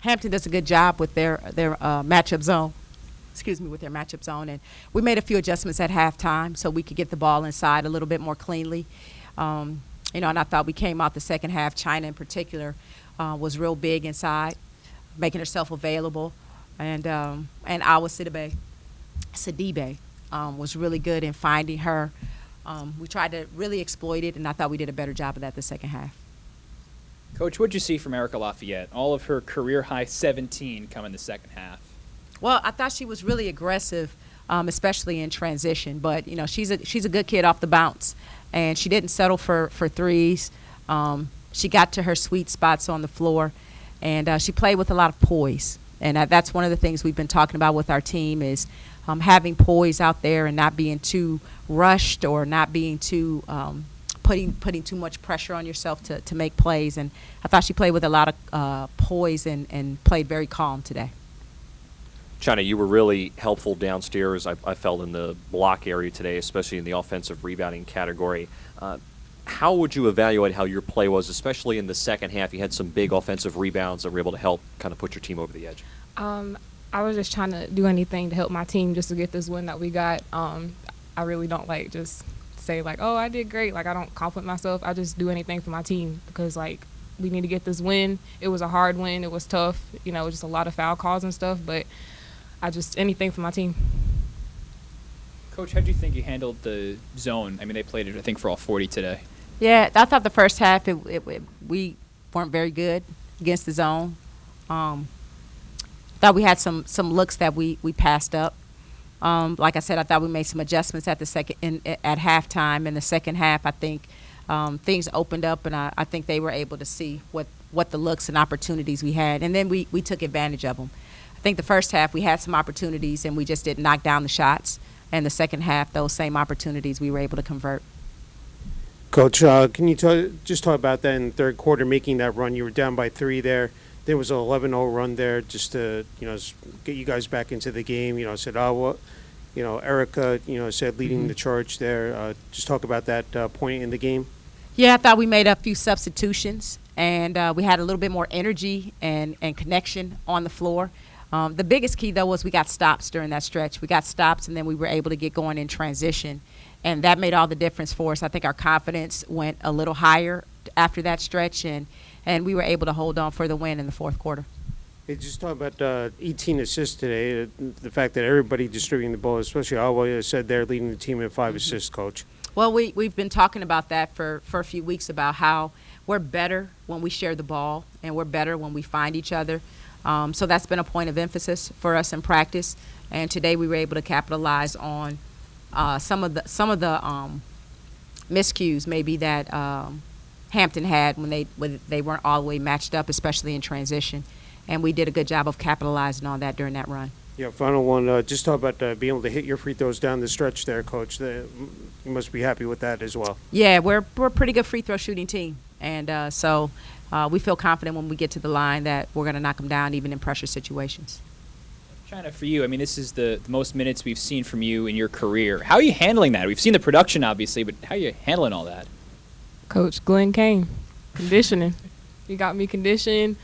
Hampton does a good job with their matchup zone. Excuse me, with their matchup zone, and we made a few adjustments at halftime so we could get the ball inside a little bit more cleanly. And I thought we came out the second half. China in particular was real big inside, making herself available, and Awa Sidibe was really good in finding her. We tried to really exploit it, and I thought we did a better job of that the second half. Coach, what did you see from Erica Lafayette? All of her career-high 17 come in the second half. Well, I thought she was really aggressive, especially in transition. But she's a good kid off the bounce, and she didn't settle for threes. She got to her sweet spots on the floor, and she played with a lot of poise. And that's one of the things we've been talking about with our team is having poise out there and not being too rushed or not being too putting too much pressure on yourself to make plays. And I thought she played with a lot of poise and played very calm today. China, you were really helpful downstairs, I felt, in the block area today, especially in the offensive rebounding category. How would you evaluate how your play was, especially in the second half? You had some big offensive rebounds that were able to help kind of put your team over the edge. I was just trying to do anything to help my team just to get this win that we got. I really don't just say oh, I did great. I don't compliment myself. I just do anything for my team because we need to get this win. It was a hard win. It was tough. Just a lot of foul calls and stuff, but anything for my team. Coach, how do you think you handled the zone? I mean, they played it, I think, for all 40 today. Yeah, I thought the first half we weren't very good against the zone. Thought we had some looks that we passed up. Like I said, I thought we made some adjustments at halftime. In the second half, I think things opened up, and I think they were able to see what the looks and opportunities we had, and then we took advantage of them. I think the first half we had some opportunities, and we just didn't knock down the shots. And the second half, those same opportunities we were able to convert. Coach, can you just talk about that in the third quarter, making that run? You were down by 3 there. There was an 11-0 run there just to, get you guys back into the game. Said, Erica, said leading the charge there. Just talk about that point in the game. Yeah, I thought we made a few substitutions, and we had a little bit more energy and connection on the floor. The biggest key, though, was we got stops during that stretch. We got stops, and then we were able to get going in transition, and that made all the difference for us. I think our confidence went a little higher after that stretch, and we were able to hold on for the win in the fourth quarter. Hey, just talk about 18 assists today, the fact that everybody distributing the ball, especially Alwa said they're leading the team in 5 assists, Coach. Well, we've been talking about that for a few weeks about how we're better when we share the ball, and we're better when we find each other. So that's been a point of emphasis for us in practice, and today we were able to capitalize on some of the miscues maybe that Hampton had when they weren't all the way matched up, especially in transition, and we did a good job of capitalizing on that during that run. Yeah, final one. Just talk about being able to hit your free throws down the stretch there, Coach. You must be happy with that as well. Yeah, we're a pretty good free throw shooting team, and so we feel confident when we get to the line that we're going to knock them down even in pressure situations. China, for you, I mean, this is the most minutes we've seen from you in your career. How are you handling that? We've seen the production, obviously, but how are you handling all that? Coach Glenn Kane, conditioning. He got me conditioned.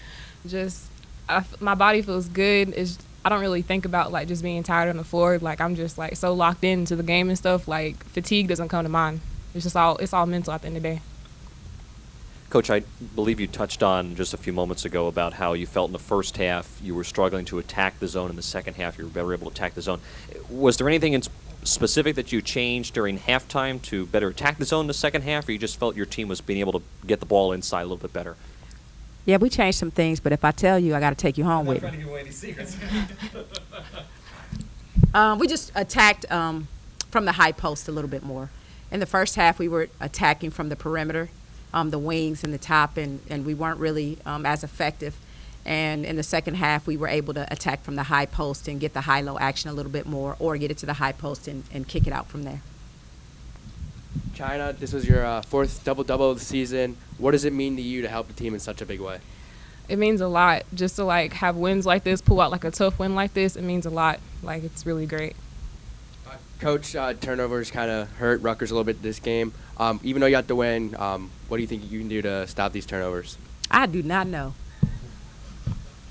My body feels good. I don't really think about just being tired on the floor. I'm just so locked into the game and stuff. Fatigue doesn't come to mind. It's all mental at the end of the day. Coach, I believe you touched on just a few moments ago about how you felt in the first half you were struggling to attack the zone. In the second half, you were better able to attack the zone. Was there anything in specific that you changed during halftime to better attack the zone in the second half, or you just felt your team was being able to get the ball inside a little bit better? Yeah, we changed some things, but if I tell you, I got to take you home with me. I'm not trying to give away any secrets. We just attacked from the high post a little bit more. In the first half, we were attacking from the perimeter, the wings and the top, and we weren't really as effective. And in the second half, we were able to attack from the high post and get the high-low action a little bit more, or get it to the high post and kick it out from there. China, this was your fourth double-double of the season. What does it mean to you to help the team in such a big way? It means a lot. Just to have wins like this, pull out a tough win like this, it means a lot. It's really great. Coach, turnovers kind of hurt Rutgers a little bit this game. Even though you got the win, what do you think you can do to stop these turnovers? I do not know.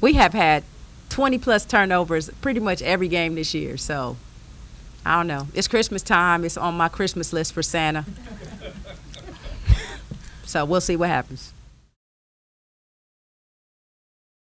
We have had 20-plus turnovers pretty much every game this year. So, I don't know. It's Christmas time. It's on my Christmas list for Santa. So, we'll see what happens.